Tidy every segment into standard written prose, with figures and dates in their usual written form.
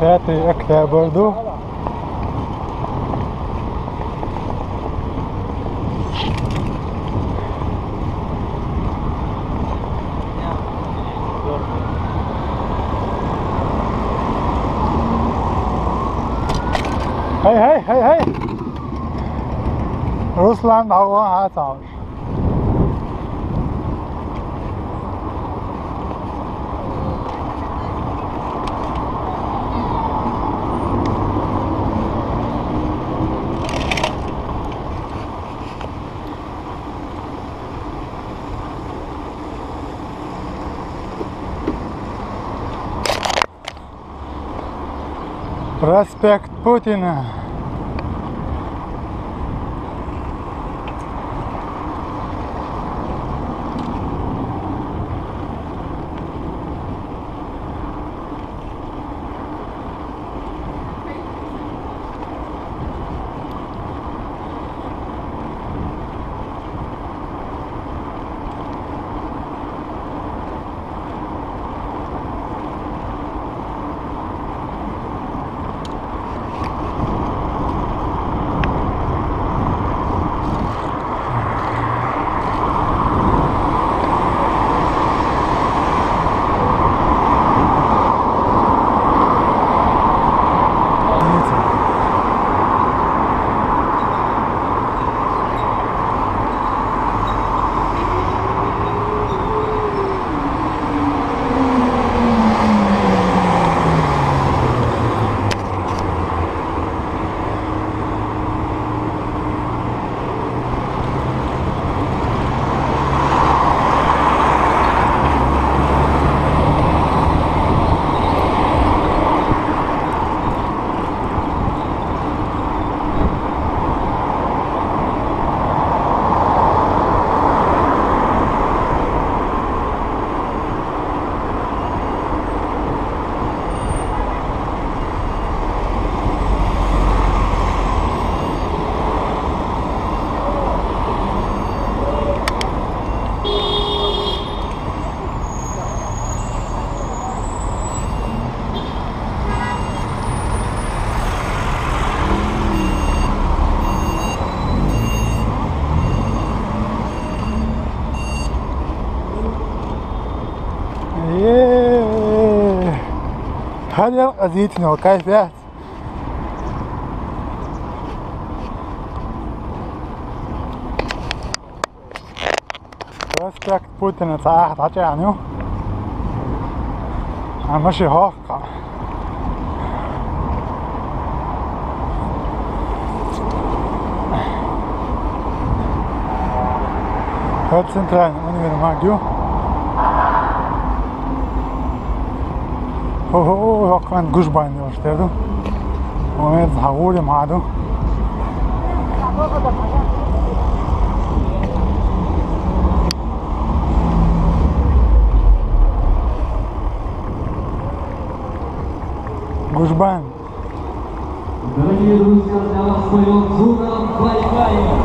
Пятый октябрь. Hey! Russland Hauer hat aus. Проспект Путина. هذا أذيتني وكيف يات Prospekt Putin ساعة 11 يعني عم ماشي هوك هاد سنترال أنا ماجيو هو كمان جوش باين يشتروا ومن زهوري معادو جوش باين. Дорогие друзья, для вас поет Зуна Байкаева.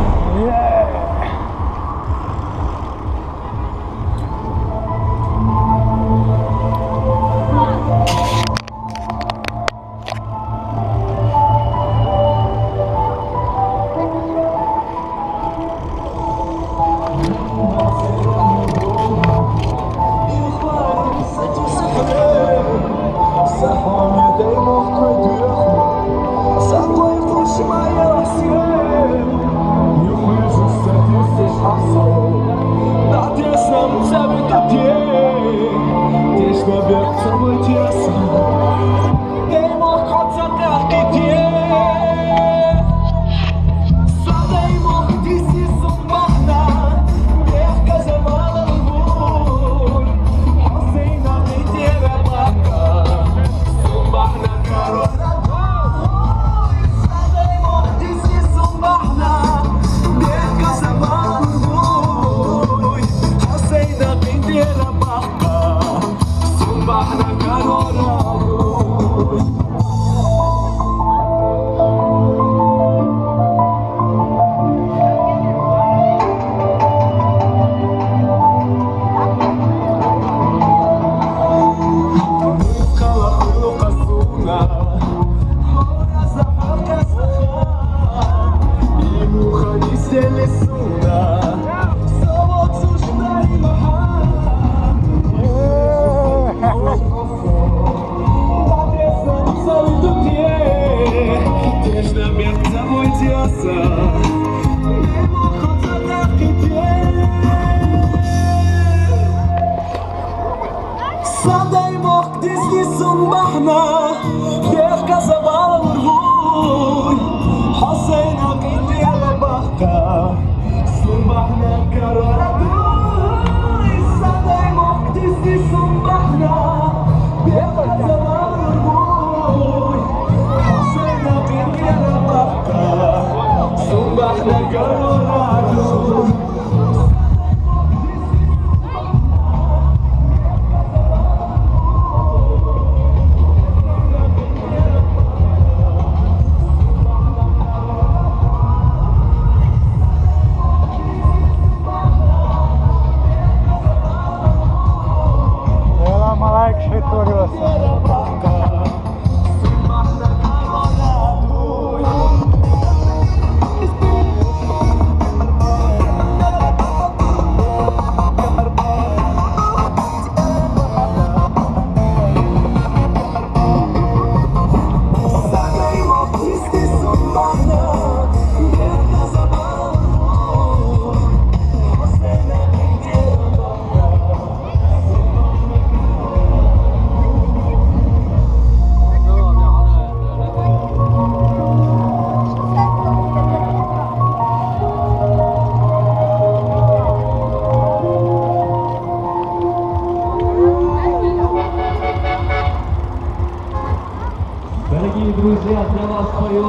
друзья, для вас поет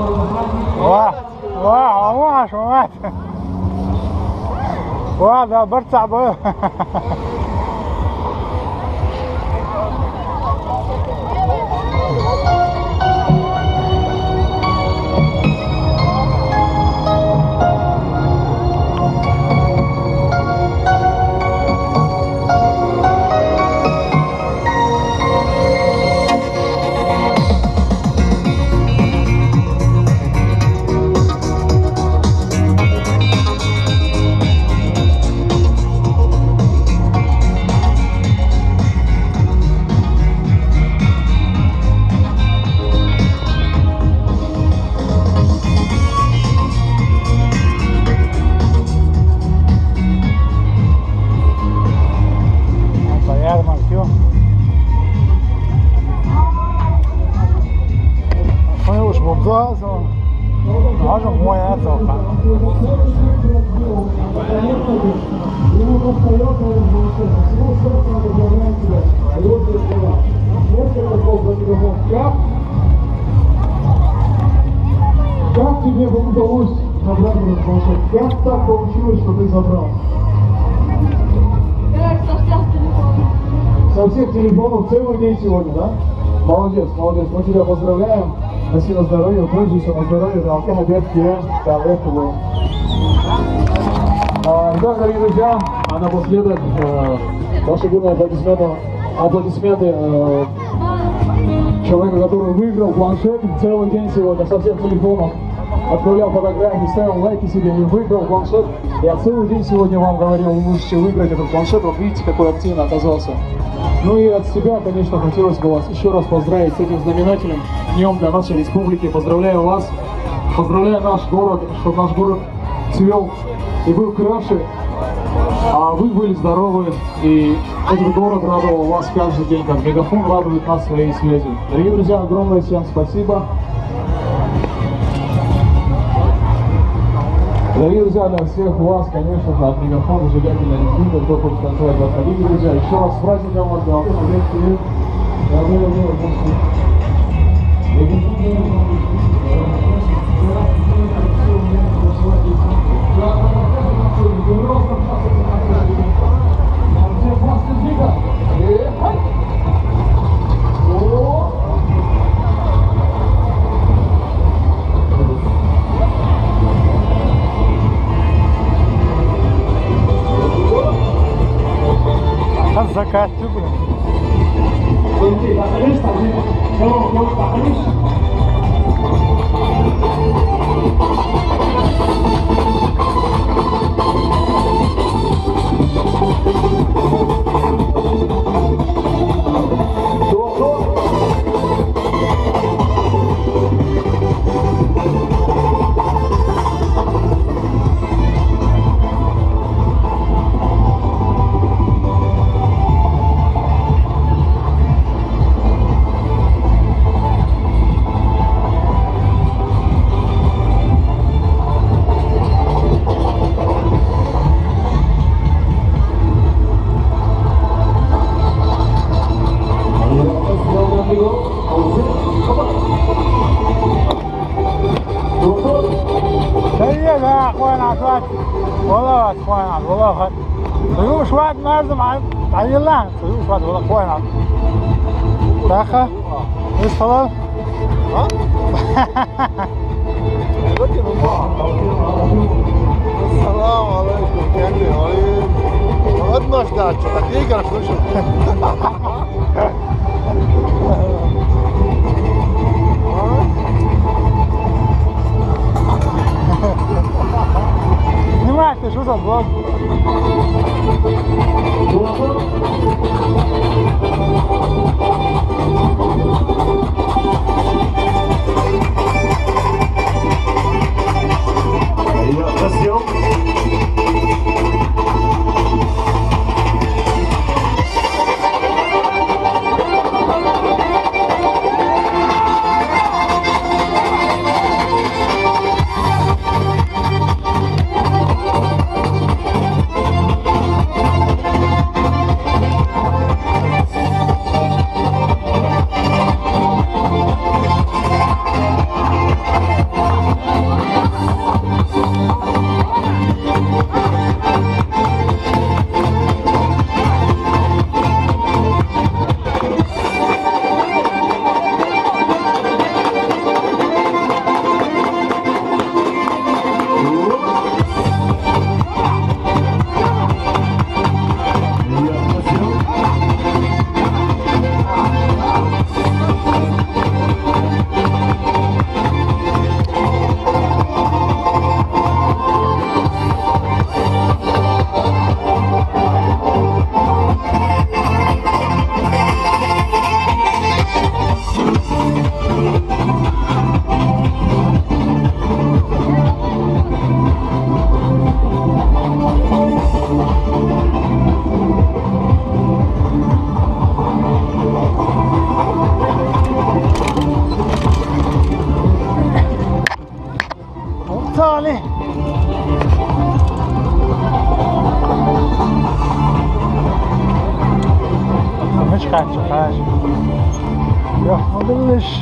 Вау, шумат. Да, برتع بقى. Как тебе удалось набрать этот планшет? Как так получилось, что ты забрал? Как со всех телефонов. Со всех телефонов целый день сегодня, да? Молодец, молодец. Мы тебя поздравляем. Носи на здоровье, пользуйся на здоровье. Да, опять тебе. Итак, дорогие друзья, а напоследок ваши бурные аплодисменты человеку, который выиграл планшет целый день сегодня со всех телефонов. Отправлял фотографии, ставил лайки себе, не выиграл планшет. Я целый день сегодня вам говорил, вы можете выиграть этот планшет. Вот видите, какой активно оказался. Ну и от себя, конечно, хотелось бы вас еще раз поздравить с этим знаменательным днем для нашей республики. Поздравляю вас, поздравляю наш город, чтобы наш город цвел и был краше, а вы были здоровы, и этот город радовал вас каждый день, как Мегафон радует нас своей связью. Дорогие друзья, огромное всем спасибо. Дорогие друзья, для всех вас, конечно же, от Мегафона зажигательная резинка, кто хочет танцевать, подходите, друзья. Еще раз с праздником вас, привет. Закат, блин. والله اخوان والله صيوش واحد نازم عيل لها صيوش واحد والله اخوان داخل ايش صلاه ها السلام عليكم كيفك وليد ما بدناش داعي شو دقيقه شو Снимайте, что за блог? Чекаєш. Я подивись.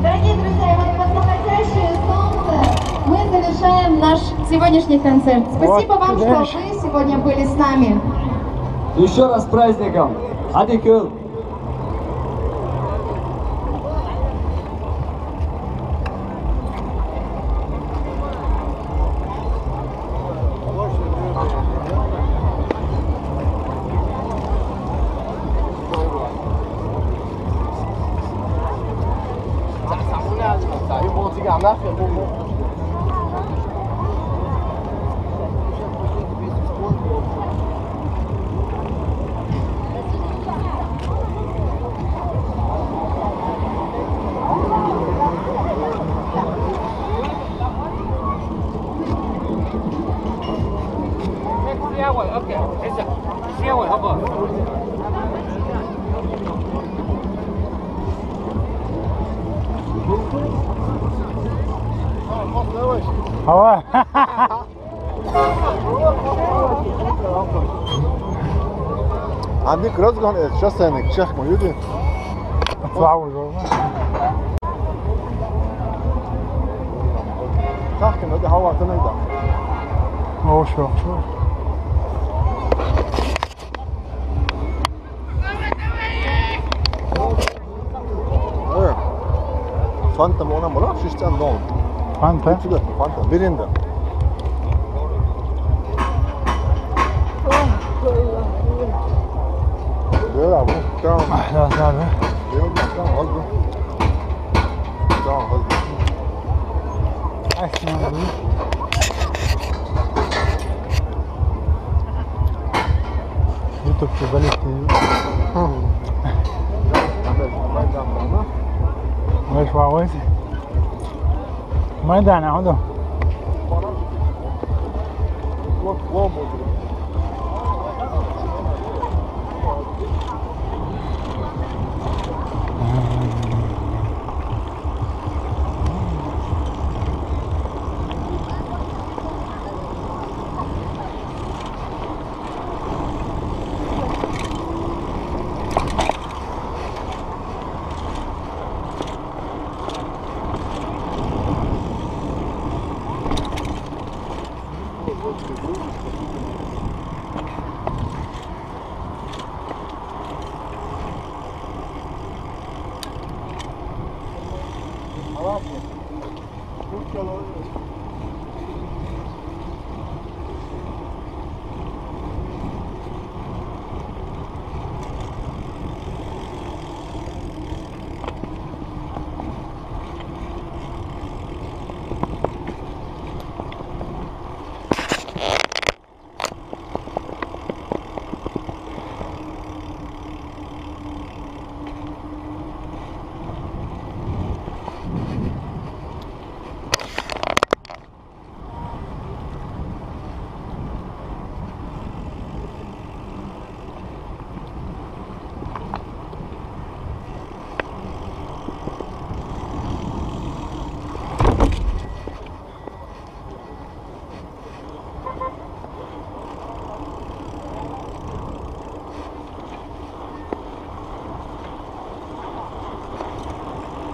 Дорогие друзья, и вот под заходящее солнце мы завершаем наш сегодняшний концерт. Спасибо вам, что вы сегодня были с нами. Еще раз с праздником. Hadi kul. Hava. عندك رزقان ايش شو سنك شيخ موجودين تعوج والله. صح كنا بدي هوا تنيدا هو شو ايه فانتا مونا مرا شو اشتان دون فانتا شو ده فانتا بيريندا بيلعبوا كام احلى لعبة. بيلعبوا كام غلبه كام غلبه احسن يوتيوب كذلك ايش واويت ما يدعنا عودة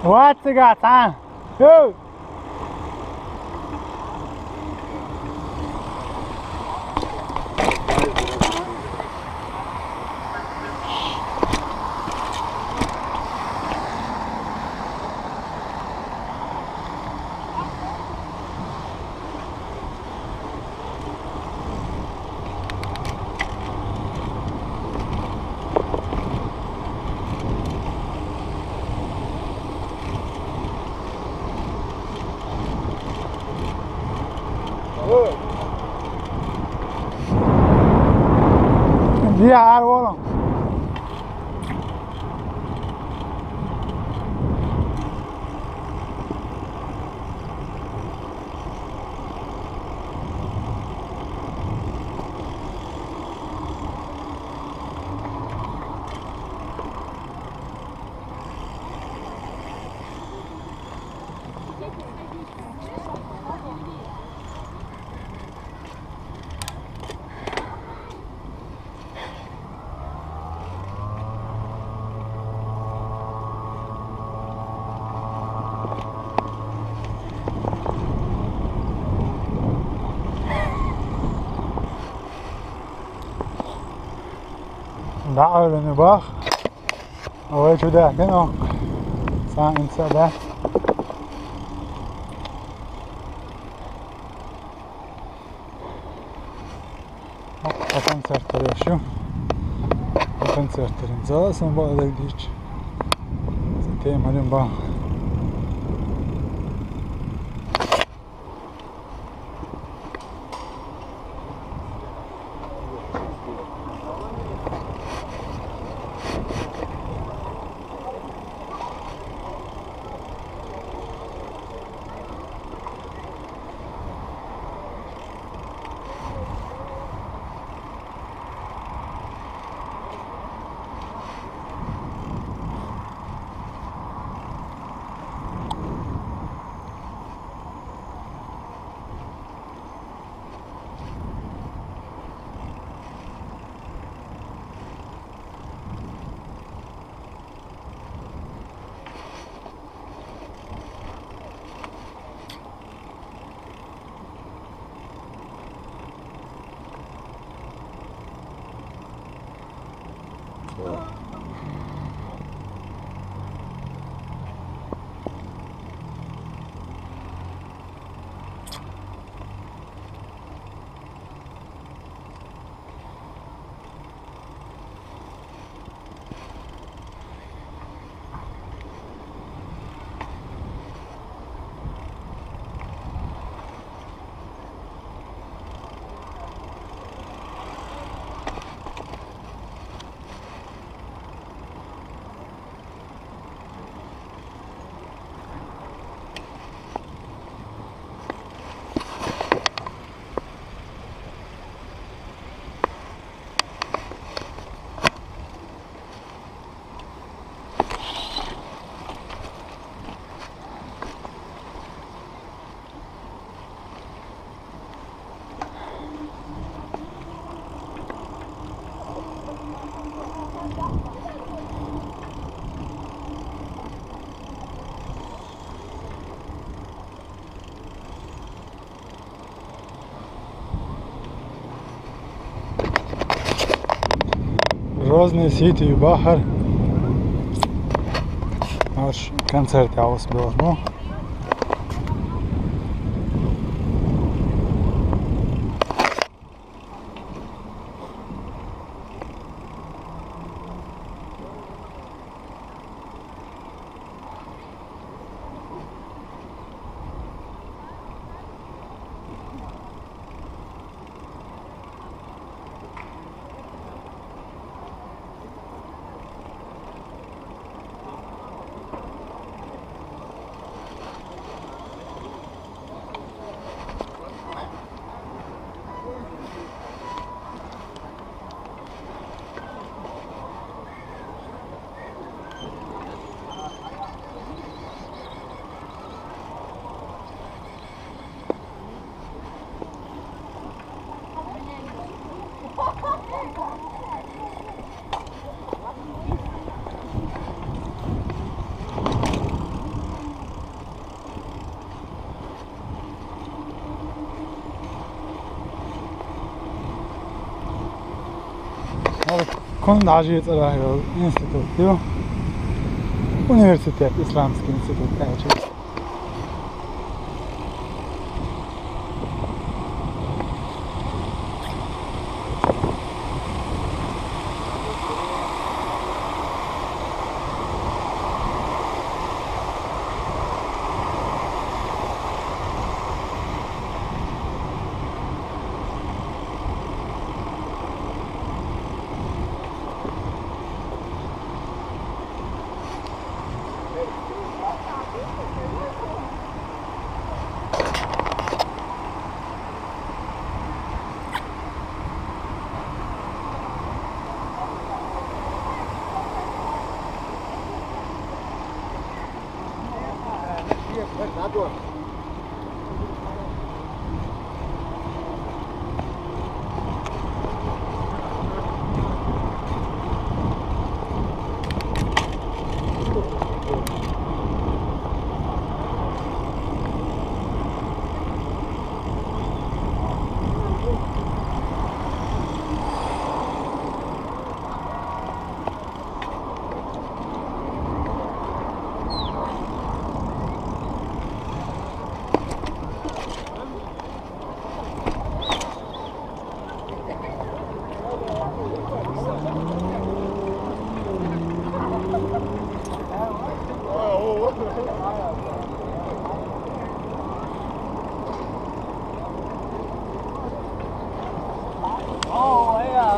What you got, huh? Yo! دي عار والله Daar in de bag. Oh, weet je daar, genau. Saan in daar. Koncertler yaşıyor. Koncertlerin zaten bağlı hiç. Zaten malum bağ. Грозный сити и Бахар. Наш концерт я успел, ну. Kund Ajit Rahil Institute, Uniwersytet Islamski Instytut Elçi.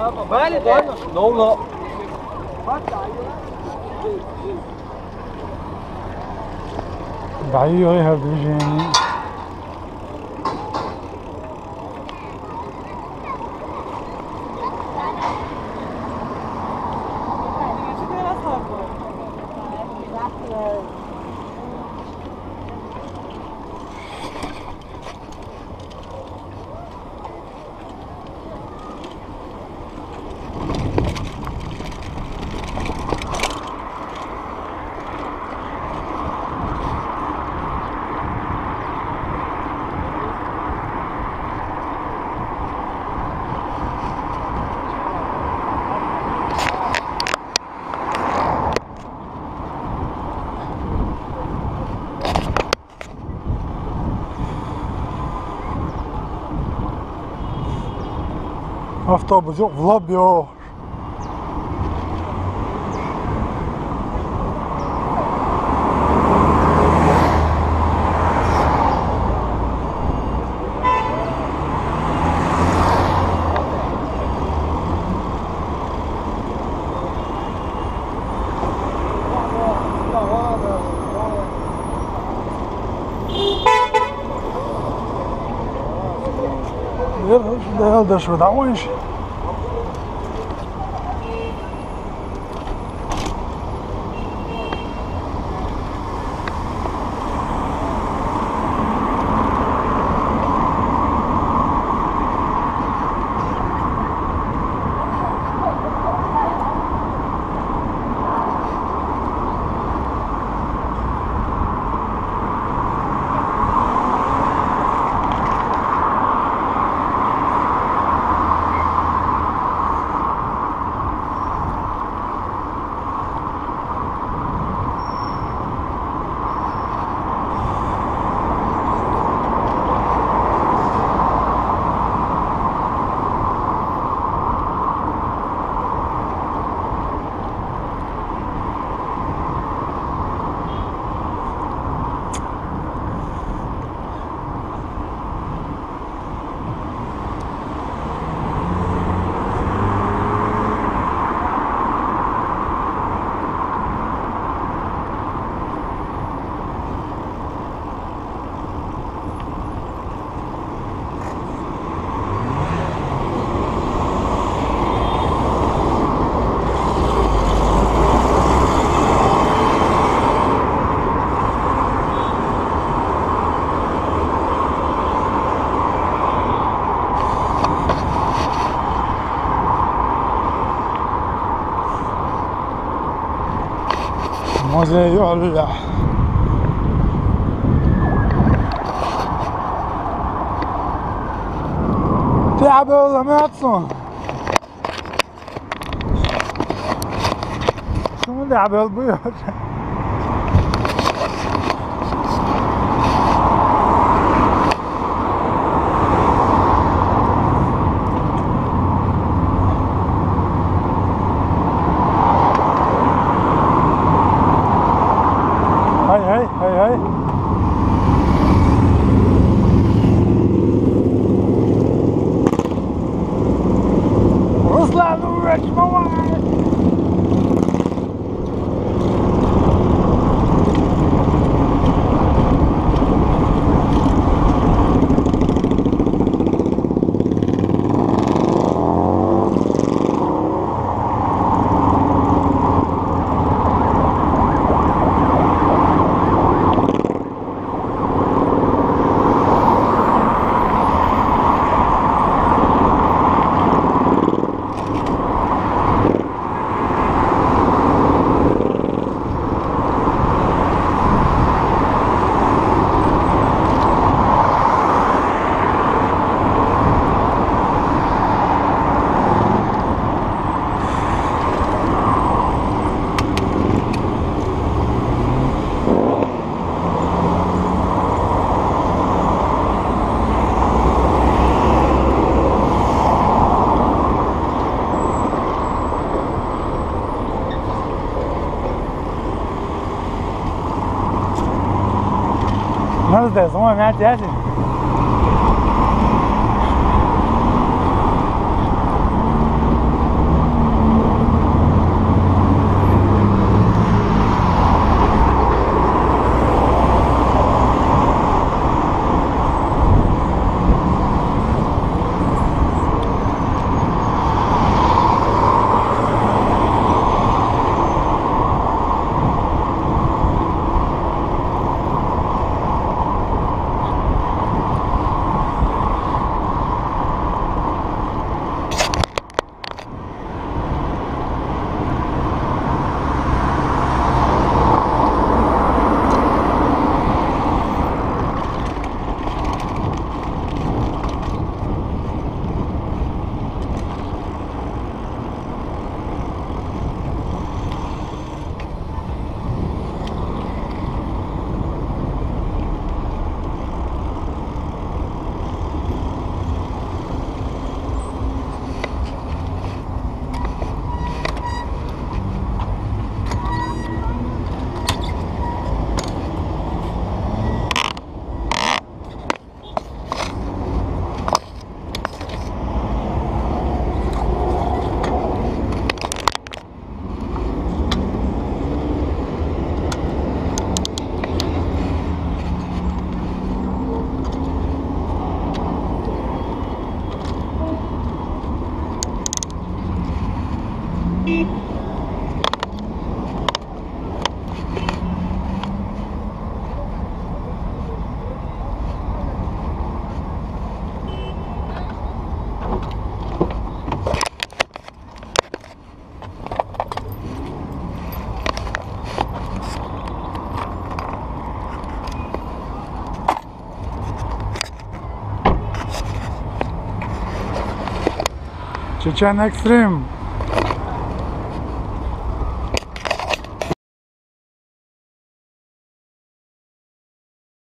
No. بعيد غير بيجيني Автобус в лобби. Да что, довольнишь? Muzey yoluyla. تعب والله ما يعطسون. شو من لعب هالبيوت؟ هاي وصل نورك موعد. Nerede? Zaman nerede yani? Чечен Экстрим.